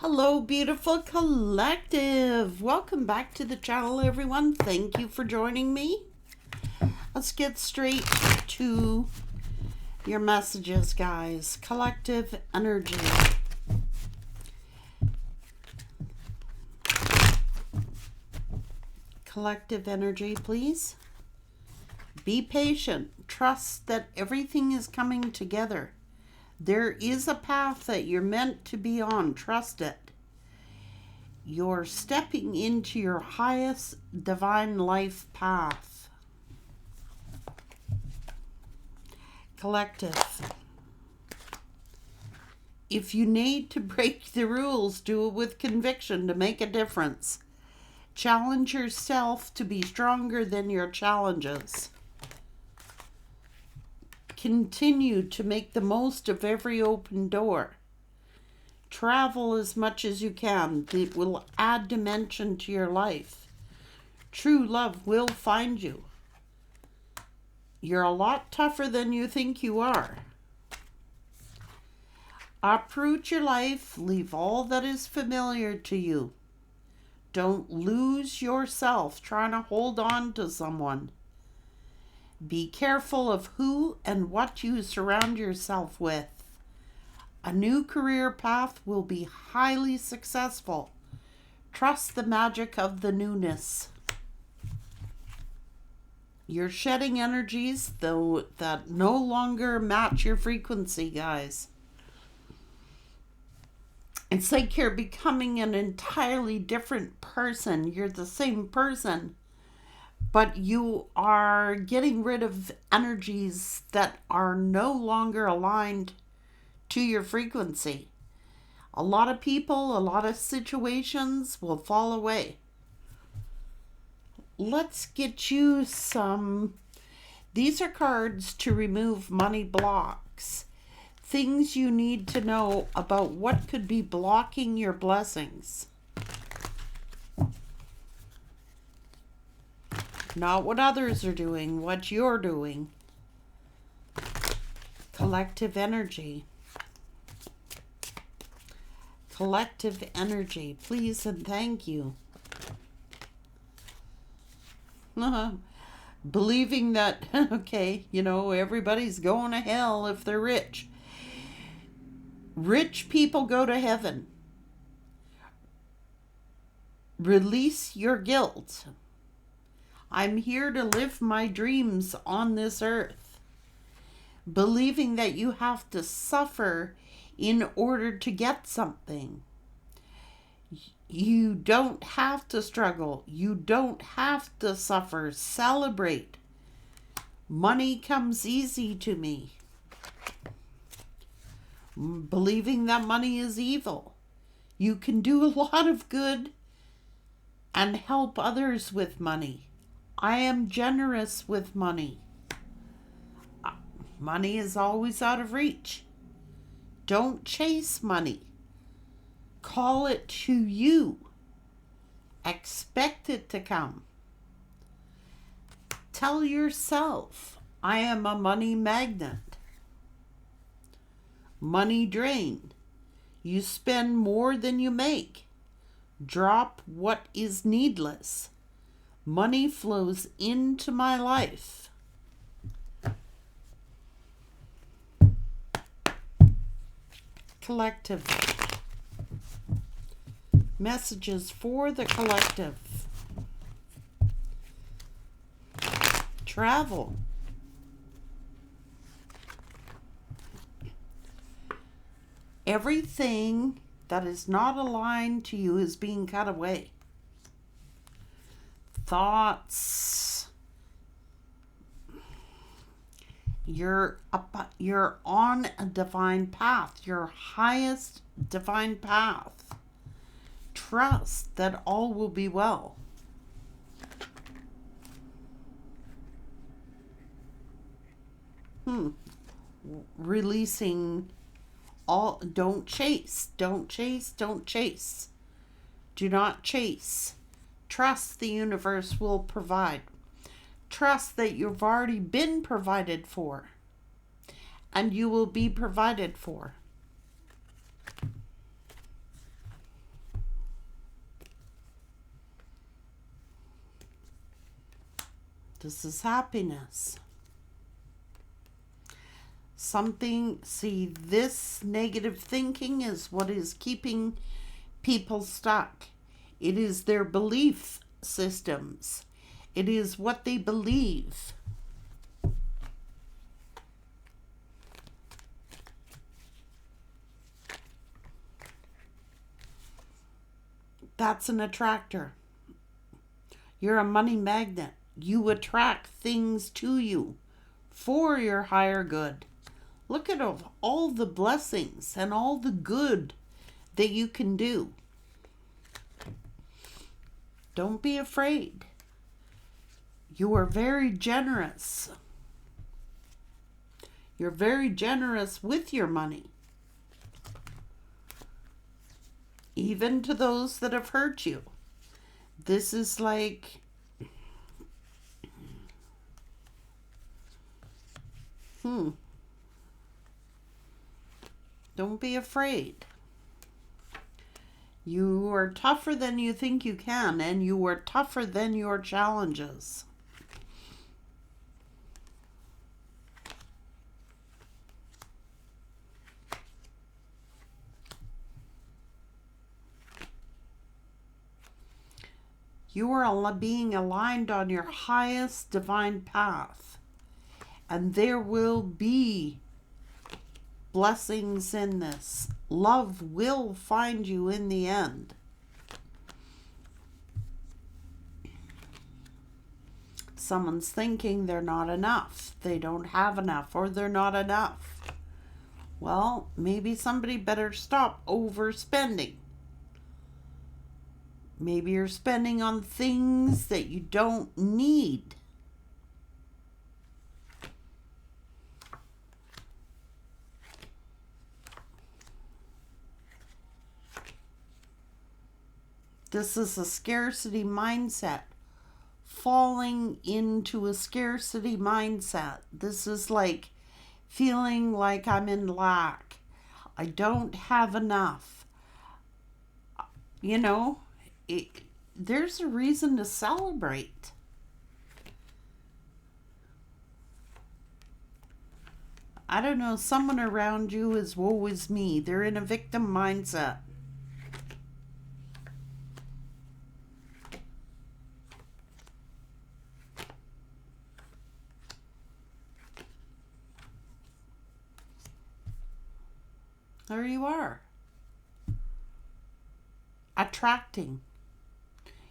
Hello, beautiful collective. Welcome back to the channel, everyone. Thank you for joining me. Let's get straight to your messages, guys. Collective energy. Collective energy, please. Be patient. Trust that everything is coming together. There is a path that you're meant to be on. Trust it. You're stepping into your highest divine life path. Collective. If you need to break the rules, do it with conviction to make a difference. Challenge yourself to be stronger than your challenges. Continue to make the most of every open door. Travel as much as you can. It will add dimension to your life. True love will find you. You're a lot tougher than you think you are. Uproot your life. Leave all that is familiar to you. Don't lose yourself trying to hold on to someone. Be careful of who and what you surround yourself with. A new career path will be highly successful. Trust the magic of the newness. You're shedding energies though that no longer match your frequency, guys. It's like you're becoming an entirely different person. You're the same person, but you are getting rid of energies that are no longer aligned to your frequency. A lot of people, a lot of situations will fall away. Let's get you some. These are cards to remove money blocks. Things you need to know about what could be blocking your blessings. Not what others are doing, what you're doing. Collective energy. Collective energy, please and thank you. Believing that, okay, everybody's going to hell if they're rich. Rich people go to heaven. Release your guilt. I'm here to live my dreams on this earth. Believing that you have to suffer in order to get something. You don't have to struggle. You don't have to suffer. Celebrate. Money comes easy to me. Believing that money is evil. You can do a lot of good and help others with money. I am generous with money. Money is always out of reach. Don't chase money. Call it to you. Expect it to come. Tell yourself, I am a money magnet. Money drain. You spend more than you make. Drop what is needless. Money flows into my life. Collective. Messages for the collective. Travel. Everything that is not aligned to you is being cut away. Thoughts. You're on a divine path, your highest divine path. Trust that all will be well. Releasing all. Don't chase. Don't chase. Don't chase. Do not chase. Trust the universe will provide. Trust that you've already been provided for, and you will be provided for. This is happiness. See, this negative thinking is what is keeping people stuck. It is their belief systems. It is what they believe. That's an attractor. You're a money magnet. You attract things to you for your higher good. Look at all the blessings and all the good that you can do. Don't be afraid. You are very generous. You're very generous with your money. Even to those that have hurt you. This is like, don't be afraid. You are tougher than you think you can, and you are tougher than your challenges. You are being aligned on your highest divine path, and there will be blessings in this. Love will find you in the end. Someone's thinking they're not enough, they don't have enough, or they're not enough. Well, maybe somebody better stop overspending. Maybe you're spending on things that you don't need. This is a scarcity mindset. Falling into a scarcity mindset. This is like feeling like I'm in lack. I don't have enough. You know, there's a reason to celebrate. I don't know, someone around you is woe is me. They're in a victim mindset. There you are. Attracting.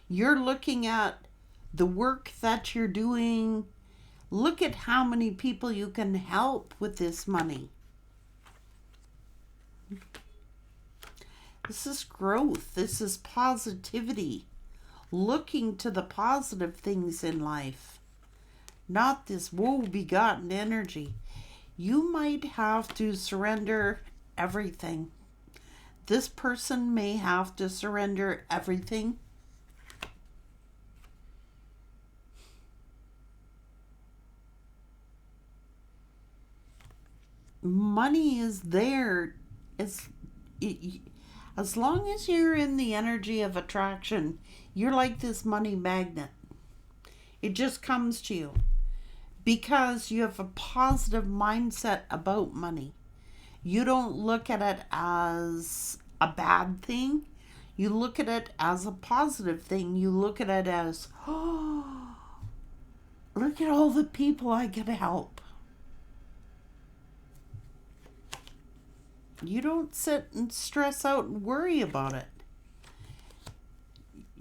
You're looking at the work that you're doing. Look at how many people you can help with this money. This is growth. This is positivity. Looking to the positive things in life. Not this woe-begotten energy. You might have to surrender everything. This person may have to surrender everything. Money is there as long as you're in the energy of attraction. You're like this money magnet. It just comes to you because you have a positive mindset about money. You don't look at it as a bad thing. You look at it as a positive thing. You look at it as, oh, look at all the people I can help. You don't sit and stress out and worry about it.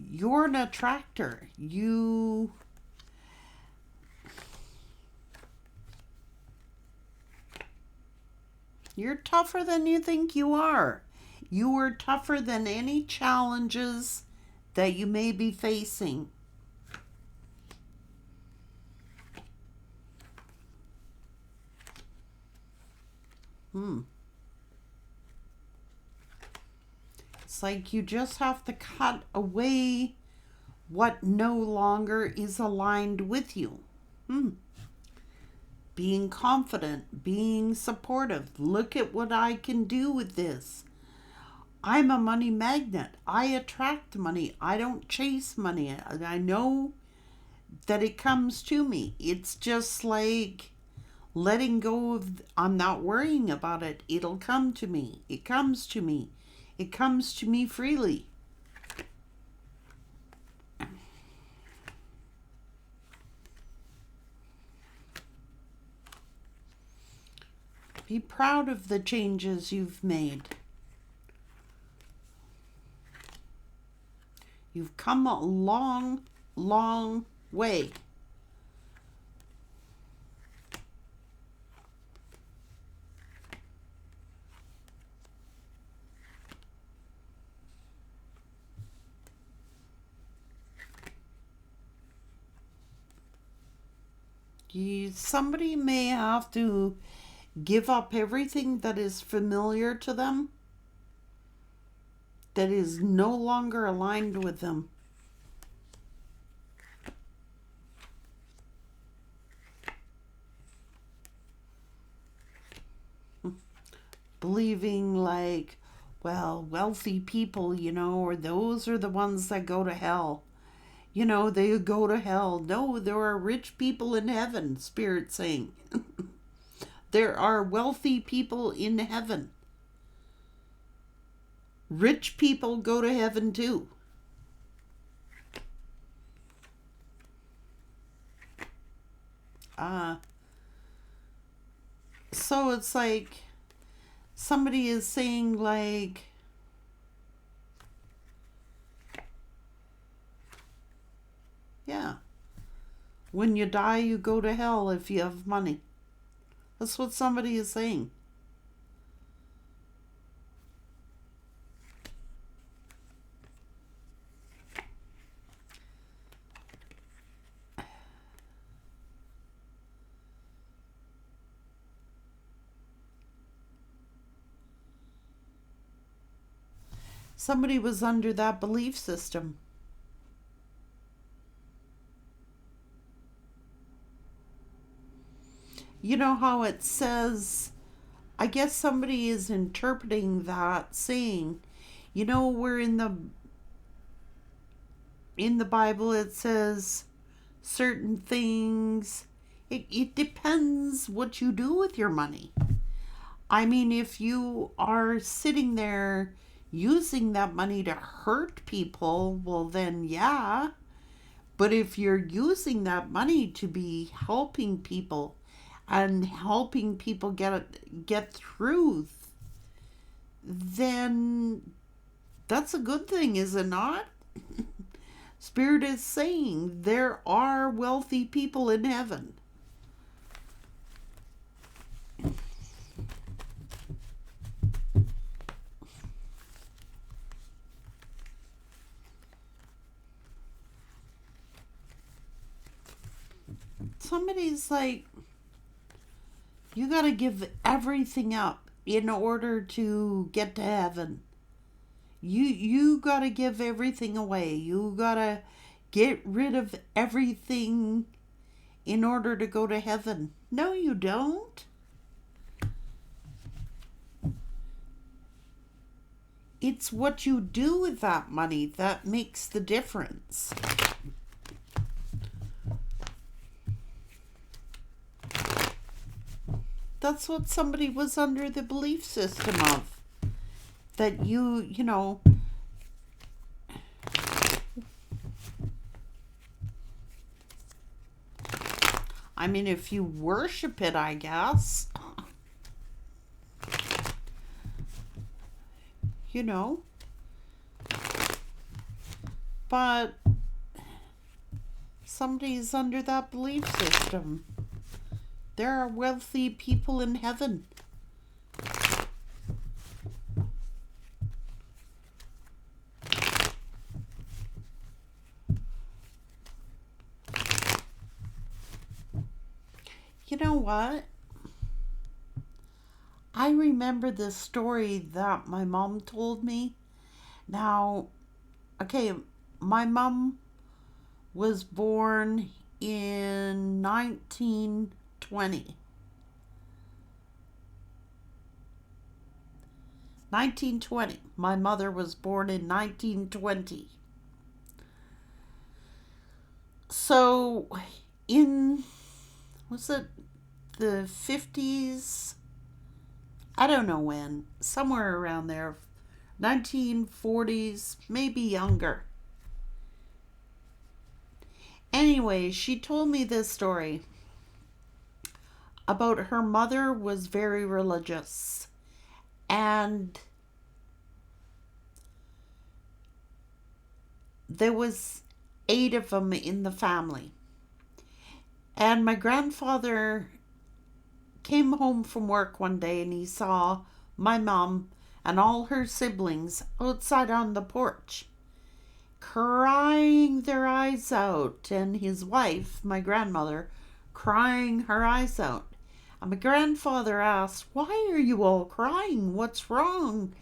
You're an attractor. You're tougher than you think you are. You are tougher than any challenges that you may be facing. It's like you just have to cut away what no longer is aligned with you. Being confident, being supportive. Look at what I can do with this. I'm a money magnet. I attract money. I don't chase money. I know that it comes to me. It's just like letting go of, I'm not worrying about it. It'll come to me. It comes to me. It comes to me freely. Be proud of the changes you've made. You've come a long, long way. Somebody may have to give up everything that is familiar to them, that is no longer aligned with them. Believing like, well, wealthy people, or those are the ones that go to hell. They go to hell. No, there are rich people in heaven, Spirit saying. There are wealthy people in heaven. Rich people go to heaven too. So it's like somebody is saying like, yeah, when you die, you go to hell if you have money. That's what somebody is saying. Somebody was under that belief system. You know how it says, I guess somebody is interpreting that saying, where in the Bible it says certain things. It depends what you do with your money. I mean, if you are sitting there using that money to hurt people, well then yeah. But if you're using that money to be helping people and helping people get through, then that's a good thing, is it not? Spirit is saying there are wealthy people in heaven. Somebody's like, you got to give everything up in order to get to heaven. You got to give everything away. You got to get rid of everything in order to go to heaven. No, you don't. It's what you do with that money that makes the difference. That's what somebody was under the belief system of. That you know. I mean, if you worship it, I guess. But somebody's under that belief system. There are wealthy people in heaven. You know what? I remember this story that my mom told me. Now, okay, my mom was born in 1920. 1920. My mother was born in 1920. So, in, was it the 50s? I don't know when, somewhere around there, 1940s, maybe younger. Anyway, she told me this story about her mother was very religious, and there was 8 of them in the family. And my grandfather came home from work one day and he saw my mom and all her siblings outside on the porch crying their eyes out, and his wife, my grandmother, crying her eyes out. And my grandfather asked, "Why are you all crying? What's wrong?"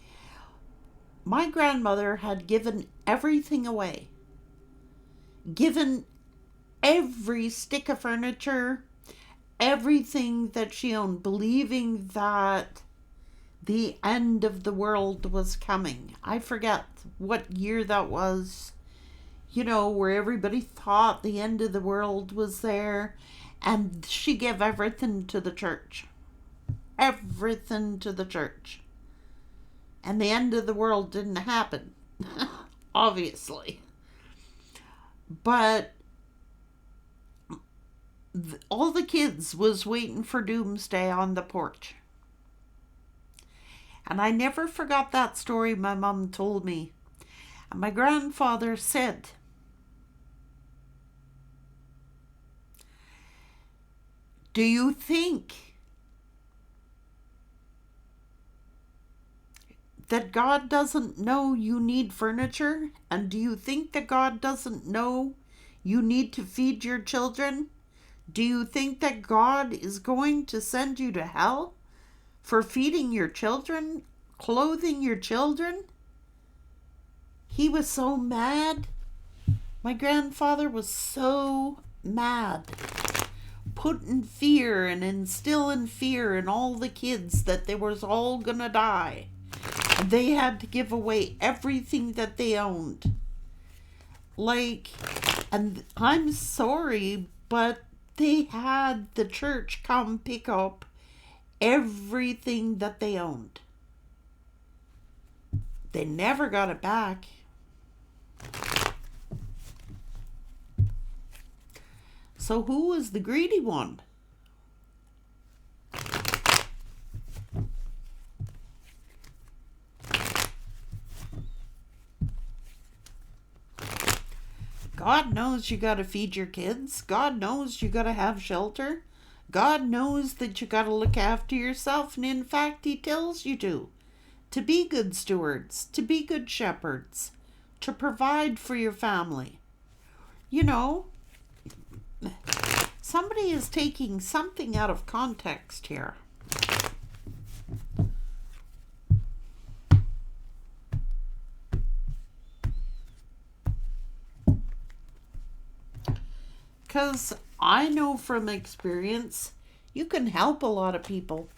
My grandmother had given everything away, given every stick of furniture, everything that she owned, believing that the end of the world was coming. I forget what year that was, where everybody thought the end of the world was there. And she gave everything to the church. Everything to the church. And the end of the world didn't happen, obviously. But all the kids was waiting for doomsday on the porch. And I never forgot that story my mom told me. And my grandfather said, "Do you think that God doesn't know you need furniture? And do you think that God doesn't know you need to feed your children? Do you think that God is going to send you to hell for feeding your children, clothing your children?" He was so mad. My grandfather was so mad, putting fear and instilling fear in all the kids that they was all gonna die. And they had to give away everything that they owned. And I'm sorry, but they had the church come pick up everything that they owned. They never got it back. So who was the greedy one? God knows you gotta feed your kids. God knows you gotta have shelter. God knows that you gotta look after yourself, and in fact, He tells you to be good stewards, to be good shepherds, to provide for your family. Somebody is taking something out of context here. Because I know from experience, you can help a lot of people.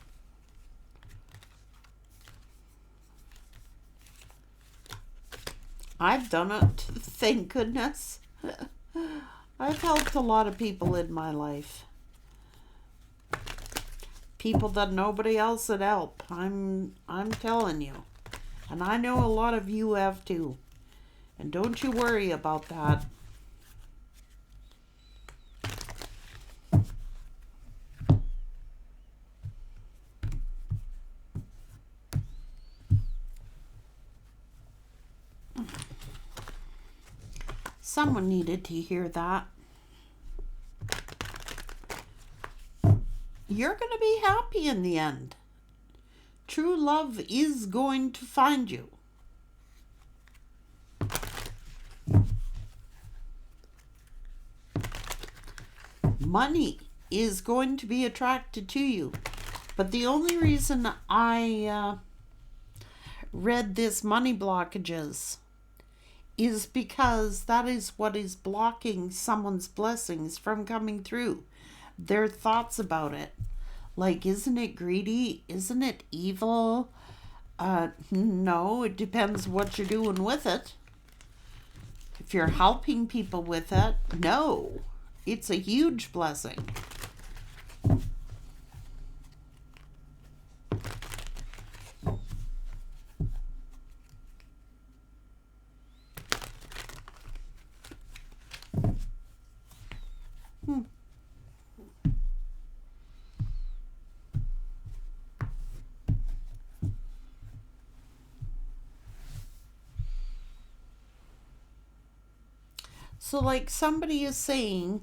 I've done it, thank goodness. I've helped a lot of people in my life. People that nobody else would help. I'm telling you. And I know a lot of you have too. And don't you worry about that. Someone needed to hear that. You're going to be happy in the end. True love is going to find you. Money is going to be attracted to you. But the only reason I read this money blockages is because that is what is blocking someone's blessings from coming through. Their thoughts about it. Like, isn't it greedy? Isn't it evil? No, it depends what you're doing with it. If you're helping people with it, no. It's a huge blessing. So, like somebody is saying,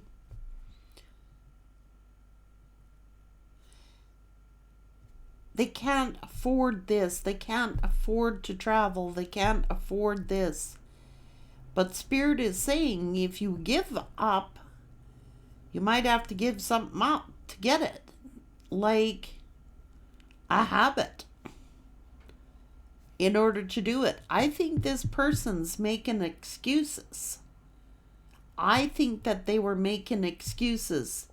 they can't afford this, they can't afford to travel, they can't afford this. But Spirit is saying if you give up, you might have to give something up to get it. Like a habit in order to do it. I think this person's making excuses. I think that they were making excuses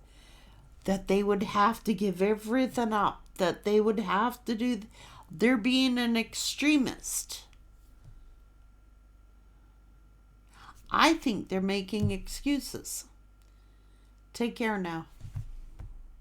that they would have to give everything up, that they would have to do. They're being an extremist. I think they're making excuses. Take care now.